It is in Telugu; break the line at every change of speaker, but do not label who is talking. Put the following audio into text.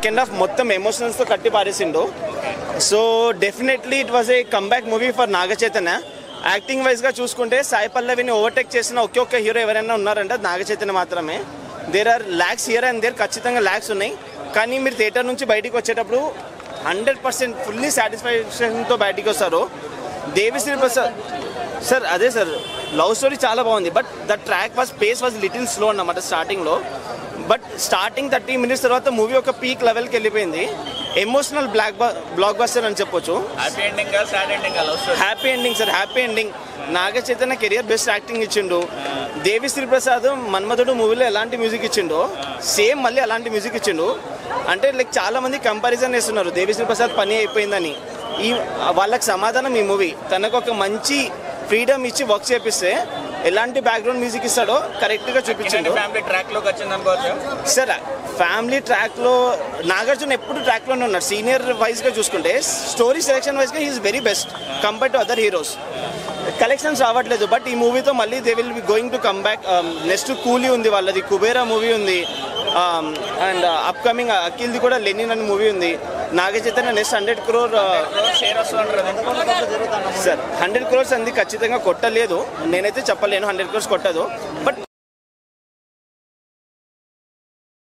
సెకండ్ హాఫ్ మొత్తం ఎమోషనల్స్తో కట్టి పారేసిండు. So definitely it was a comeback movie for Naga Chaitanya. Acting వైజ్గా చూసుకుంటే సాయి పల్లవిని ఓవర్టేక్ చేసిన ఒకే హీరో ఎవరైనా ఉన్నారంటే నాగ చైతన్య మాత్రమే. There are lakhs here and there ఖచ్చితంగా ల్యాక్స్ ఉన్నాయి. కానీ మీరు థియేటర్ నుంచి బయటికి వచ్చేటప్పుడు 100% ఫుల్లీ సాటిస్ఫాక్షన్తో బయటికి వస్తారు. దేవిశ్రీ ప్రసాద్ సార్ అదే సార్ లవ్ స్టోరీ చాలా బాగుంది. But the track pace was little slow అన్నమాట స్టార్టింగ్లో. బట్ స్టార్టింగ్ 30 minutes తర్వాత మూవీ ఒక పీక్ లెవెల్కి వెళ్ళిపోయింది. ఎమోషనల్ బ్లాక్ బస్టర్ అని చెప్పొచ్చు. Happy ending sir, happy ending. Naga Chaitanya career best acting ఇచ్చిండు. దేవిశ్రీ ప్రసాద్ మన్మధుడు మూవీలో ఎలాంటి మ్యూజిక్ ఇచ్చిండో సేమ్ మళ్ళీ అలాంటి మ్యూజిక్ ఇచ్చిండు. అంటే లైక్ చాలా మంది కంపారిజన్ చేస్తున్నారు దేవిశ్రీ ప్రసాద్ పని అయిపోయిందని. వాళ్ళకి సమాధానం ఈ మూవీ. తనకు ఒక మంచి ఫ్రీడమ్ ఇచ్చి వర్క్ చేపిస్తే ఎలాంటి బ్యాక్గ్రౌండ్ మ్యూజిక్ ఇస్తాడో కరెక్ట్గా చూపించిండు. సార్ ఫ్యామిలీ ట్రాక్లో నాగార్జున ఎప్పుడు ట్రాక్లోనే ఉన్నాడు. సీనియర్ వైజ్గా చూసుకుంటే స్టోరీ సెలెక్షన్ వైజ్గా he is very best compare to other heroes. Collections రావట్లేదు బట్ ఈ మూవీతో మళ్ళీ they will be going to come back. Next Coolie ఉంది వాళ్ళది, కుబేరా మూవీ ఉంది, అండ్ అప్కమింగ్ అఖిల్ది కూడా లెనిన్ అనే మూవీ ఉంది. Naga Chaitanya next 100 crore sir 100 crores అంది ఖచ్చితంగా కొట్టలేదు. నేనైతే చెప్పలేను 100 crores కొట్టదు.